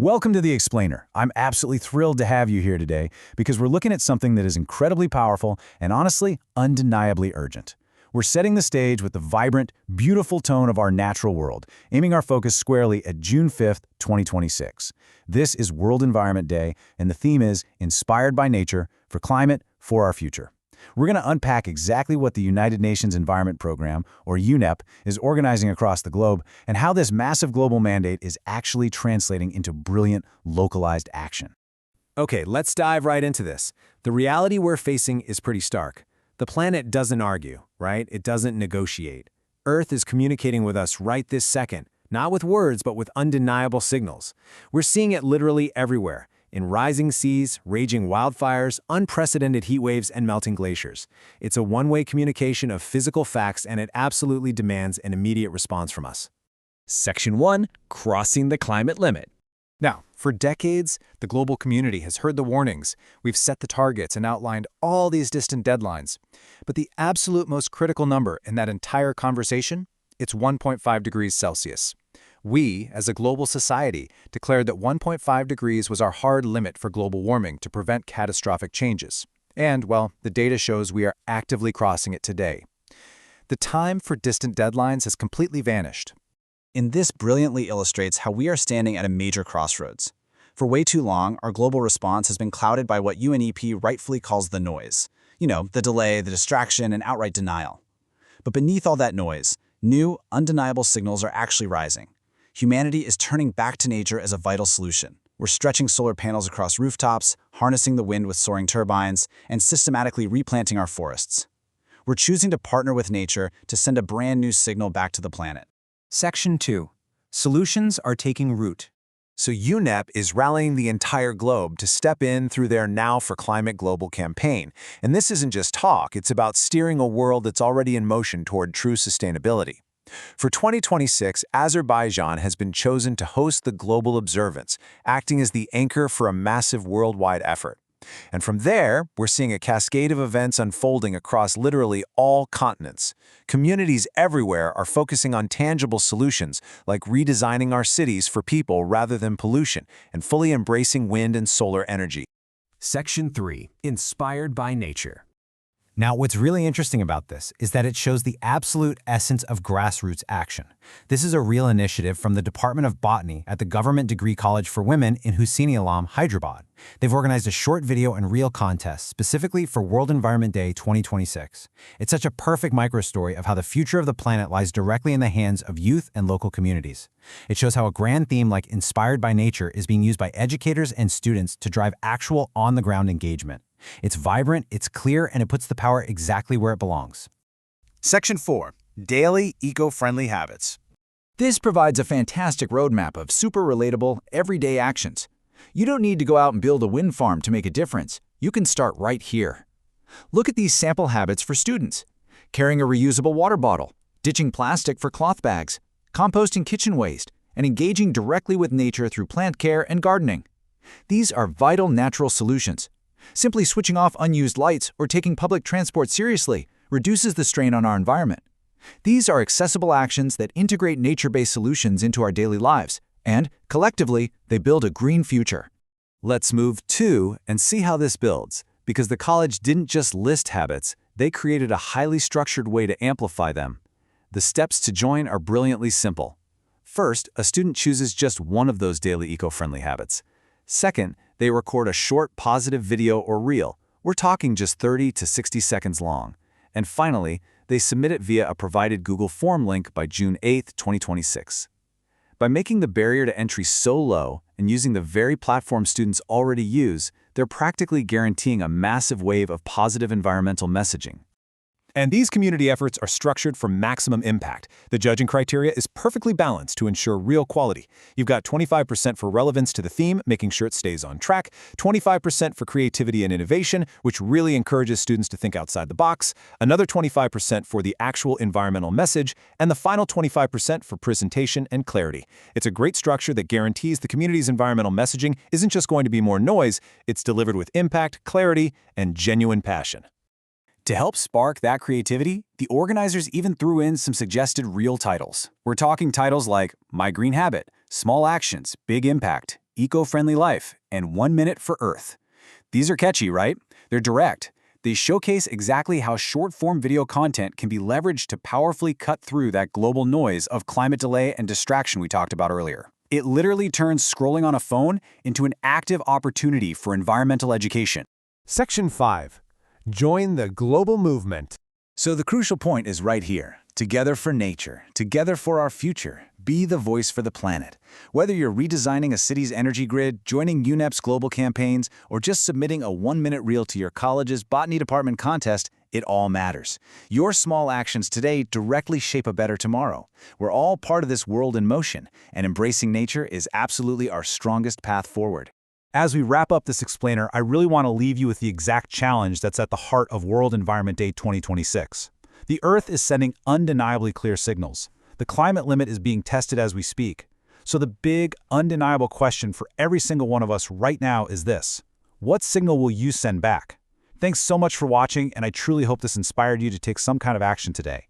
Welcome to The Explainer. I'm absolutely thrilled to have you here today because we're looking at something that is incredibly powerful and honestly, undeniably urgent. We're setting the stage with the vibrant, beautiful tone of our natural world, aiming our focus squarely at June 5th, 2026. This is World Environment Day, and the theme is Inspired by Nature, for Climate, for Our Future. We're going to unpack exactly what the United Nations Environment Program, or UNEP, is organizing across the globe and how this massive global mandate is actually translating into brilliant, localized action. Okay, let's dive right into this. The reality we're facing is pretty stark. The planet doesn't argue, right? It doesn't negotiate. Earth is communicating with us right this second, not with words, but with undeniable signals. We're seeing it literally everywhere. In rising seas, raging wildfires, unprecedented heat waves, and melting glaciers. It's a one-way communication of physical facts, and it absolutely demands an immediate response from us. Section 1. Crossing the climate limit. Now, for decades, the global community has heard the warnings. We've set the targets and outlined all these distant deadlines. But the absolute most critical number in that entire conversation, it's 1.5 degrees Celsius. We, as a global society, declared that 1.5 degrees was our hard limit for global warming to prevent catastrophic changes. And, well, the data shows we are actively crossing it today. The time for distant deadlines has completely vanished. And this brilliantly illustrates how we are standing at a major crossroads. For way too long, our global response has been clouded by what UNEP rightfully calls the noise. You know, the delay, the distraction, and outright denial. But beneath all that noise, new, undeniable signals are actually rising. Humanity is turning back to nature as a vital solution. We're stretching solar panels across rooftops, harnessing the wind with soaring turbines, and systematically replanting our forests. We're choosing to partner with nature to send a brand new signal back to the planet. Section 2. Solutions are taking root. So UNEP is rallying the entire globe to step in through their Now for Climate global campaign. And this isn't just talk, it's about steering a world that's already in motion toward true sustainability. For 2026, Azerbaijan has been chosen to host the global observance, acting as the anchor for a massive worldwide effort. And from there, we're seeing a cascade of events unfolding across literally all continents. Communities everywhere are focusing on tangible solutions, like redesigning our cities for people rather than pollution, and fully embracing wind and solar energy. Section 3. Inspired by Nature. Now, what's really interesting about this is that it shows the absolute essence of grassroots action. This is a real initiative from the Department of Botany at the Government Degree College for Women in Hussein Alam, Hyderabad. They've organized a short video and reel contest specifically for World Environment Day 2026. It's such a perfect microstory of how the future of the planet lies directly in the hands of youth and local communities. It shows how a grand theme like Inspired by Nature is being used by educators and students to drive actual on-the-ground engagement. It's vibrant, it's clear, and it puts the power exactly where it belongs. Section 4. Daily Eco-Friendly Habits. This provides a fantastic roadmap of super relatable, everyday actions. You don't need to go out and build a wind farm to make a difference. You can start right here. Look at these sample habits for students. Carrying a reusable water bottle, ditching plastic for cloth bags, composting kitchen waste, and engaging directly with nature through plant care and gardening. These are vital natural solutions. Simply switching off unused lights or taking public transport seriously reduces the strain on our environment. These are accessible actions that integrate nature-based solutions into our daily lives, and, collectively, they build a green future. Let's move to and see how this builds, because the college didn't just list habits, they created a highly structured way to amplify them. The steps to join are brilliantly simple. First, a student chooses just one of those daily eco-friendly habits. Second, they record a short positive video or reel. We're talking just 30 to 60 seconds long. And finally, they submit it via a provided Google Form link by June 8, 2026. By making the barrier to entry so low and using the very platform students already use, they're practically guaranteeing a massive wave of positive environmental messaging. And these community efforts are structured for maximum impact. The judging criteria is perfectly balanced to ensure real quality. You've got 25% for relevance to the theme, making sure it stays on track, 25% for creativity and innovation, which really encourages students to think outside the box, another 25% for the actual environmental message, and the final 25% for presentation and clarity. It's a great structure that guarantees the community's environmental messaging isn't just going to be more noise, it's delivered with impact, clarity, and genuine passion. To help spark that creativity, the organizers even threw in some suggested reel titles. We're talking titles like My Green Habit, Small Actions, Big Impact, eco-friendly life, and 1 minute for Earth. These are catchy, right? They're direct. They showcase exactly how short-form video content can be leveraged to powerfully cut through that global noise of climate delay and distraction we talked about earlier. It literally turns scrolling on a phone into an active opportunity for environmental education. Section 5. Join the global movement. So the crucial point is right here. Together for nature, together for our future. Be the voice for the planet. Whether you're redesigning a city's energy grid, joining UNEP's global campaigns, or just submitting a 1-minute reel to your college's botany department contest, it all matters. Your small actions today directly shape a better tomorrow. We're all part of this world in motion, and embracing nature is absolutely our strongest path forward. As we wrap up this explainer, I really want to leave you with the exact challenge that's at the heart of World Environment Day 2026. The Earth is sending undeniably clear signals. The climate limit is being tested as we speak. So the big, undeniable question for every single one of us right now is this: what signal will you send back? Thanks so much for watching, and I truly hope this inspired you to take some kind of action today.